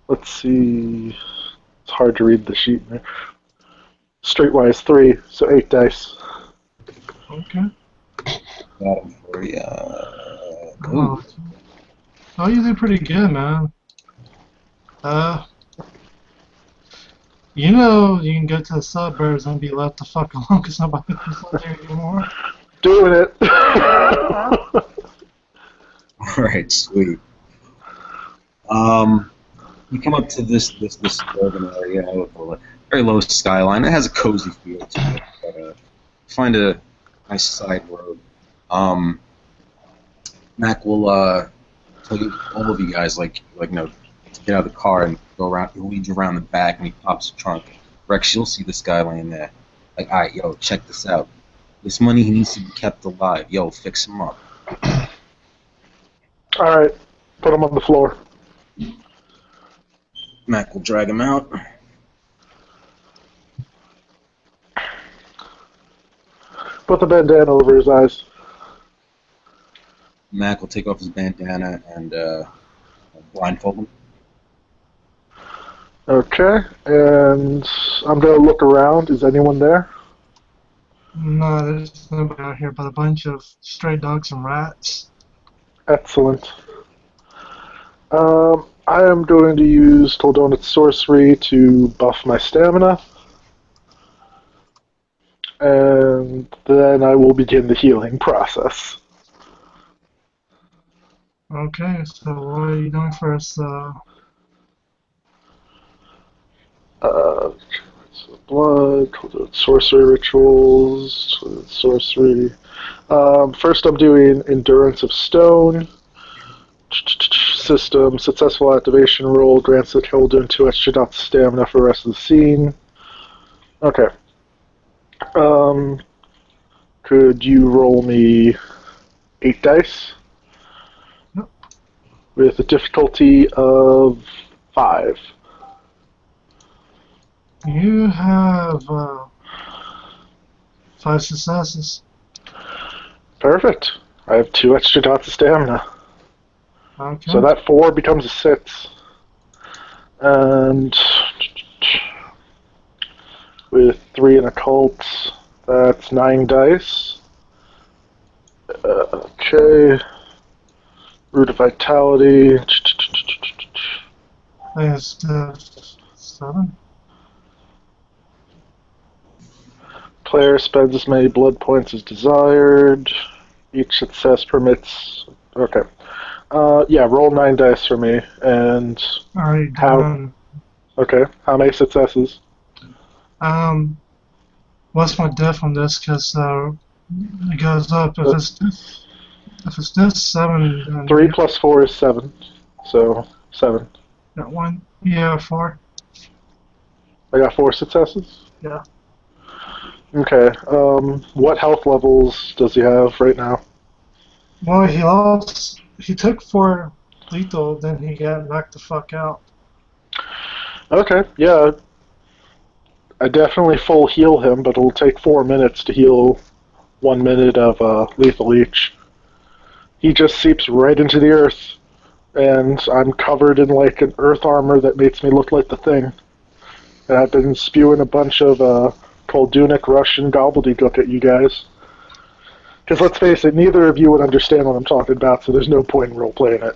let's see. It's hard to read the sheet there. Streetwise 3, so 8 dice. Okay. Got him for you. Oh, you did pretty good, man. You know you can go to the suburbs and be left the fuck alone because nobody lives there anymore. Doing it! Alright, sweet. You come up to this suburban area with a very low skyline. It has a cozy feel to it, but find a nice side road. Mac will tell you, all of you guys, to get out of the car and go around. He'll lead you around the back, and he pops the trunk. Rex, you'll see this guy laying there. Like, all right, yo, check this out. This money, he needs to be kept alive. Yo, fix him up. All right, put him on the floor. Mac will drag him out. Put the bandana over his eyes. Mac will take off his bandana and blindfold him. Okay, and I'm going to look around. Is anyone there? No, there's nobody out here but a bunch of stray dogs and rats. Excellent. I am going to use Toldonet's sorcery to buff my stamina. And then I will begin the healing process. Okay, so what are you doing first? Blood, sorcery rituals, sorcery. First I'm doing Endurance of Stone. System, successful activation roll grants the holder 2 extra dots of stamina for the rest of the scene. Okay. Could you roll me 8 dice? Yep. With a difficulty of 5. You have 5 successes. Perfect. I have 2 extra dots of stamina. Okay. So that 4 becomes a 6. And with 3 in occult, that's 9 dice. Okay. Root of Vitality. I think 7. Player spends as many blood points as desired. Each success permits... Okay. Yeah, roll 9 dice for me. And Alright, how... done. Okay, how many successes? What's my diff on this? Because it goes up. If it's this 7, then 3 plus 4 is 7. So, 7. got 1. Yeah, 4. I got 4 successes? Yeah. Okay, what health levels does he have right now? Well, he took 4 lethal, then he got knocked the fuck out. Okay, yeah. I definitely full heal him, but it'll take 4 minutes to heal 1 minute of lethal each. He just seeps right into the earth, and I'm covered in like an earth armor that makes me look like the Thing. And I've been spewing a bunch of Koldunic Russian gobbledygook at you guys. Because let's face it, neither of you would understand what I'm talking about, so there's no point in role-playing it.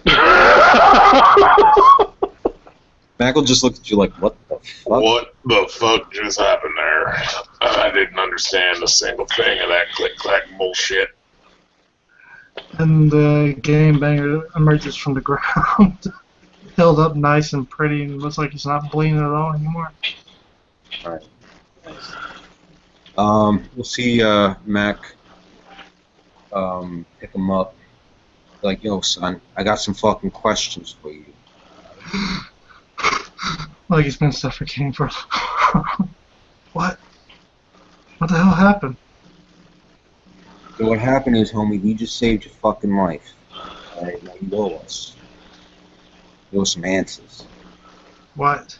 Mac will just look at you like, what the fuck? What the fuck just happened there? I didn't understand a single thing of that click-clack bullshit. And the game banger emerges from the ground, held up nice and pretty, and looks like he's not bleeding at all anymore. Alright. Nice. We'll see Mac pick him up. Like, yo, son, I got some fucking questions for you. Like he's been suffocating for. What? What the hell happened? So what happened is, homie, we just saved your fucking life. Alright, now you owe us. Yo, some answers. What?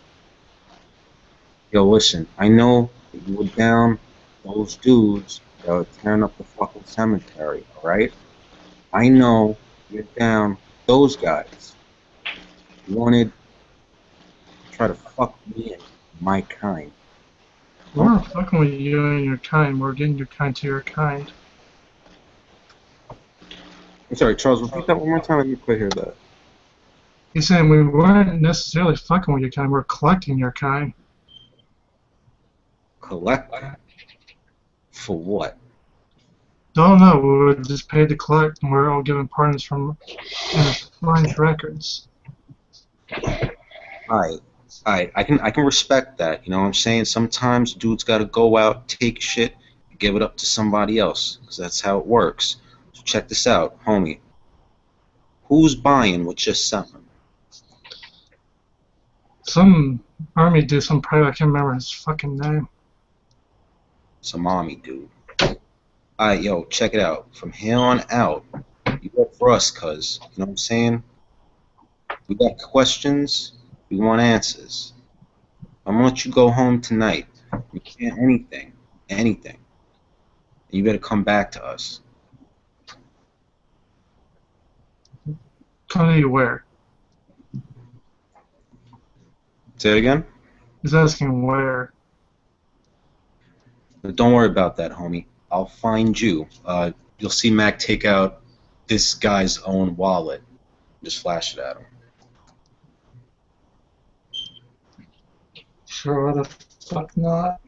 Yo, listen, I know that you were down those dudes that were tearing up the fucking cemetery, alright? I know you're down those guys. You wanted to try to fuck me and my kind. We weren't fucking with you and your kind. We're getting your kind to your kind. I'm sorry, Charles, repeat that one more time. I didn't quite hear that. He's saying we weren't necessarily fucking with your kind. We're collecting your kind. Collect? For what? Don't know. We were just paid to collect, and we're all given partners from Flying Records. Alright. I can respect that. You know what I'm saying? Sometimes dudes gotta go out, take shit, and give it up to somebody else. Because that's how it works. So check this out, homie. Who's buying what you're selling? Some army dude, some private, I can't remember his fucking name. Some army dude. Alright, yo, check it out. From here on out, you work for us, cuz. You know what I'm saying? We got questions, we want answers. I'm gonna let you go home tonight. You can't anything. Anything. And you better come back to us. Come to you where? Say it again? He's asking where. But don't worry about that, homie. I'll find you. You'll see Mac take out this guy's own wallet. Just flash it at him. Sure the fuck not.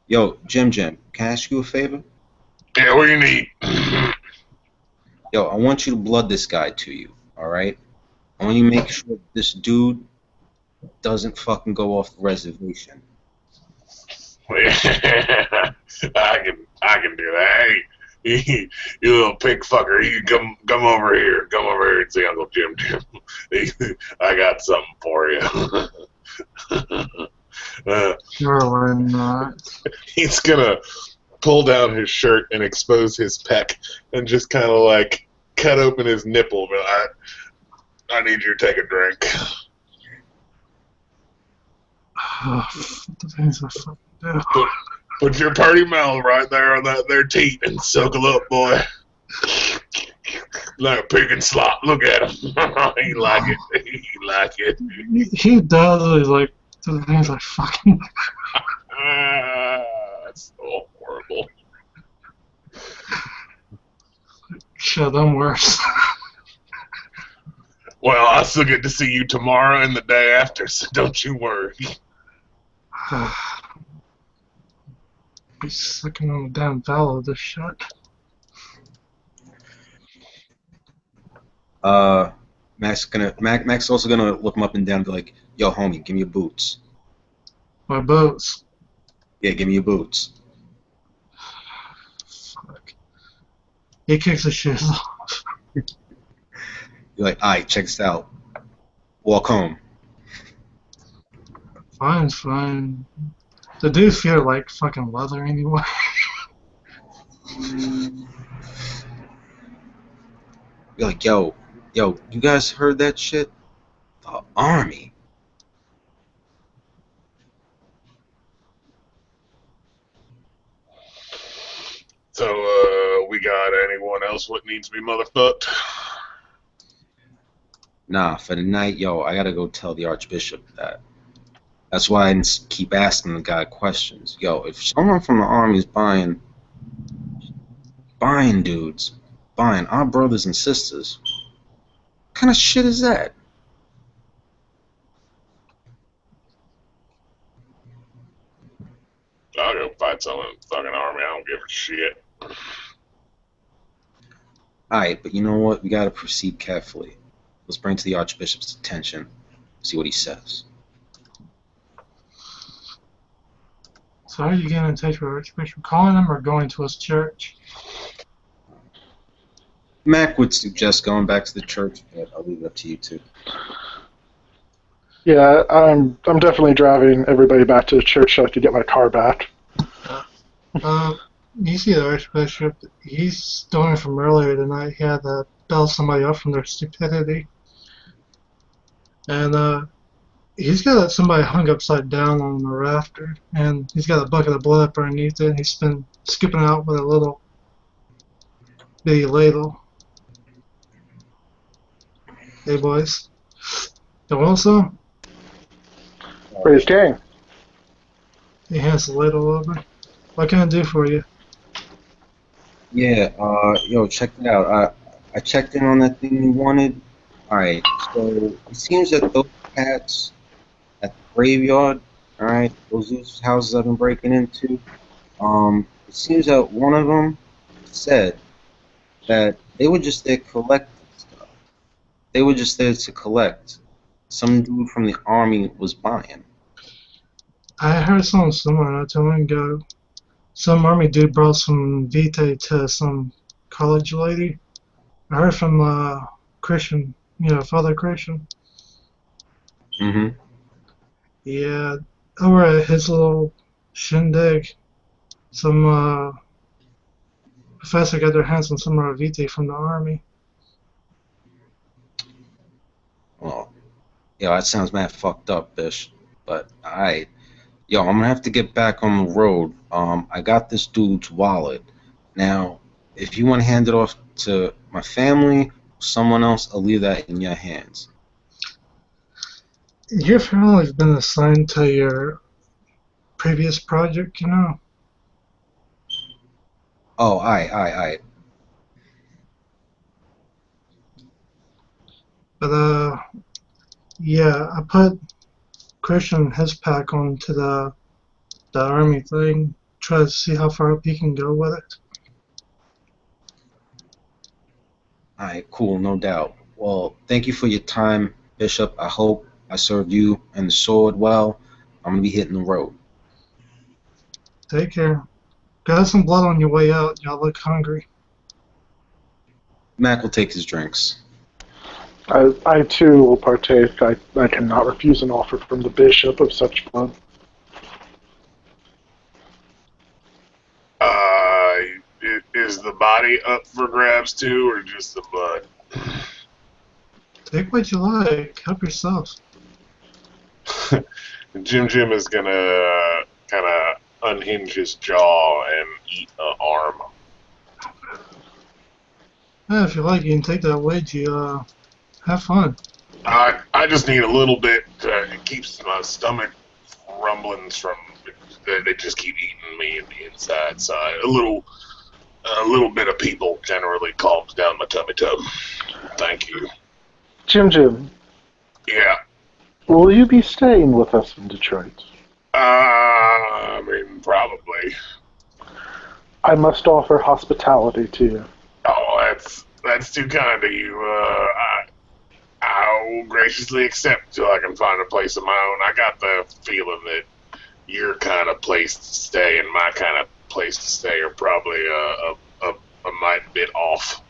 Yo, Jim, can I ask you a favor? Yeah, what do you need? Yo, I want you to blood this guy to you, alright? I want you to make sure this dude doesn't fucking go off the reservation. I can do that. Hey, you little pig fucker, you come over here. Come over here and see Uncle Jim. I got something for you. Sure not. He's gonna pull down his shirt and expose his pec and just kind of like cut open his nipple. But I need you to take a drink. The things I fucking do. Put your party mouth right there on that there teat and suckle up, boy. Like a pig and slop. Look at him. He like it. He like it. He does. He's like the things I fucking. That's so horrible. Shit, I'm worse. Well, I still get to see you tomorrow and the day after, so don't you worry. Be sucking on the damn valve of this shit. Mac's also gonna look him up and down and be like, yo, homie, give me your boots. My boots. Yeah, give me your boots. Fuck. He kicks his shoes off. You're like, alright, check this out. Walk home. Fine, it's fine. The dudes feel like fucking leather anyway. You're like, yo, you guys heard that shit? The army. So, we got anyone else what needs to be motherfucked? Nah, for the night, yo, I gotta go tell the Archbishop that. That's why I didn't keep asking the guy questions. Yo, if someone from the army is buying dudes, buying our brothers and sisters, what kind of shit is that? I'll go fight someone in the fucking army. I don't give a shit. Alright, but you know what? We gotta proceed carefully. Let's bring it to the Archbishop's attention. See what he says. So how are you getting in touch with Archbishop? Calling him or going to his church? Mac would suggest going back to the church, but I'll leave it up to you two. Yeah, I'm definitely driving everybody back to the church so I can get my car back. You see the Archbishop, he's stolen from earlier tonight. He had to bail somebody up from their stupidity. and he's got somebody hung upside down on the rafter, and he's got a bucket of blood up underneath it. He's been scooping it out with a little bitty ladle. Hey, boys. You want some? Praise King. He hands the ladle over. What can I do for you? Yeah, yo, check it out. I checked in on that thing you wanted. Alright, so it seems that those cats at the graveyard, alright, those houses I've been breaking into, it seems that one of them said that they were just there collecting stuff. They were just there to collect. Some dude from the army was buying. I heard something similar not too long ago. Some army dude brought some vitae to some college lady. I heard from Christian, Father Christian. Mm-hmm. Yeah, over at his little shindig, some professor got their hands on some of our vitae from the army. Well, yo, that sounds mad fucked up, Bish. But alright. Yo, I'm gonna have to get back on the road. I got this dude's wallet. Now, if you want to hand it off to my family, someone else, I'll leave that in your hands. Your family's been assigned to your previous project, Oh, alright. But yeah, I put Christian and his pack onto the army thing. Try to see how far up he can go with it. Alright, cool, no doubt. Well, thank you for your time, Bishop. I hope I served you and the sword well. I'm gonna be hitting the road. Take care. Got some blood on your way out. Y'all look hungry. Mac will take his drinks. I too will partake. I cannot refuse an offer from the bishop of such blood. Is the body up for grabs too, or just the blood? Take what you like. Help yourself. Jim is gonna kind of unhinge his jaw and eat an arm. Yeah, if you like, you can take that wedgie. Have fun. I just need a little bit. It keeps my stomach rumblings from. They just keep eating me in the inside side. A little bit of people generally calms down my tummy tub. Thank you. Jim, Yeah. will you be staying with us in Detroit? I mean, probably. I must offer hospitality to you. Oh, that's too kind of you. I'll graciously accept till I can find a place of my own. I got the feeling that your kind of place to stay and my kind of place to stay are probably a mite bit off.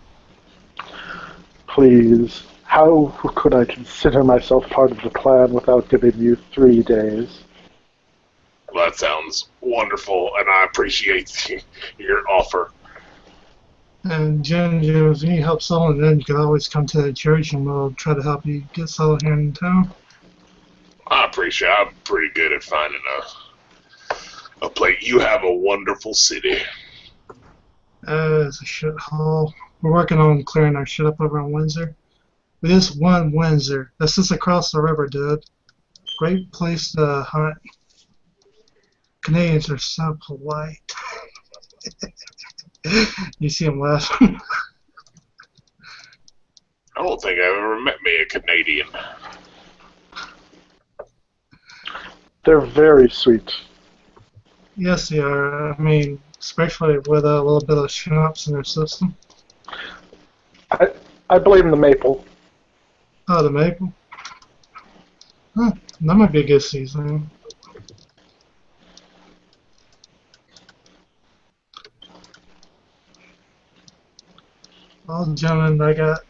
Please, how could I consider myself part of the plan without giving you 3 days? Well, that sounds wonderful, and I appreciate your offer. And Jim, if you need help settling in, you can always come to the church and we'll try to help you get settled here in town. I appreciate it. I'm pretty good at finding a place. You have a wonderful city. It's a shithole. We're working on clearing our shit up over on Windsor. We just won Windsor. That's just across the river, dude. Great place to hunt. Canadians are so polite. You see them laughing. I don't think I've ever met me a Canadian. They're very sweet. Yes, they are. I mean, especially with a little bit of schnapps in their system. I blame the maple. Oh, the maple. Huh, that might be a good season. Well, gentlemen, I got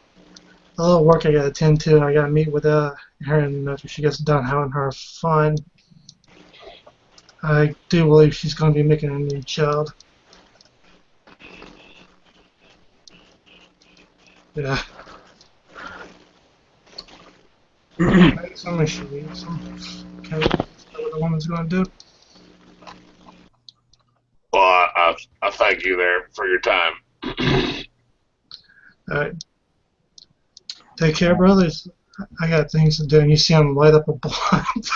a little work I got to attend to. I got to meet with her, and after she gets done having her fun, I do believe she's going to be making a new child. Yeah. Maybe somebody should eat some. Okay, is that what the woman's going to do? Well, I thank you there for your time. Alright. Take care, brothers. I got things to do, and you see him light up a blunt.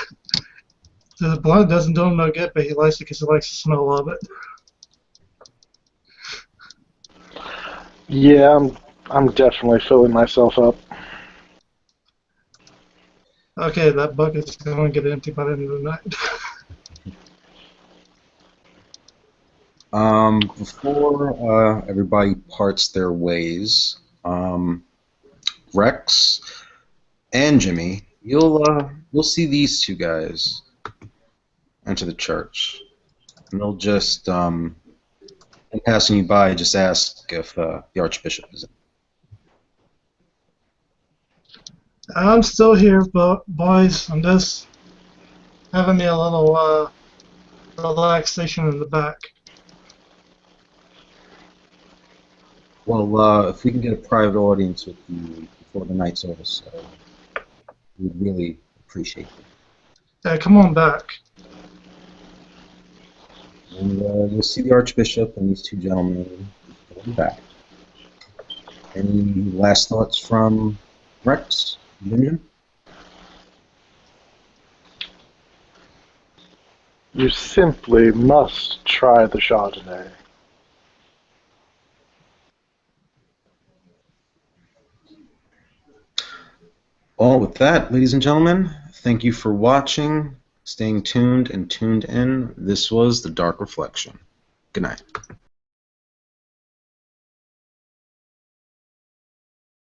The blunt doesn't do him no good, but he likes it because he likes the smell of it. Yeah, I'm definitely filling myself up. Okay, that bucket's going to get empty by the end of the night. Before everybody parts their ways, Rex and Jimmy, you'll see these two guys enter the church, and they'll just in passing you by, just ask if the Archbishop is in. I'm still here, boys. I'm just having me a little relaxation in the back. Well, if we can get a private audience with you before the night's over, so we'd really appreciate it. Hey, come on back. And you'll see the Archbishop and these two gentlemen going back. Any last thoughts from Rex, Junior? You simply must try the Chardonnay. Well, with that, ladies and gentlemen, thank you for watching, staying tuned and tuned in. This was The Dark Reflection. Good night.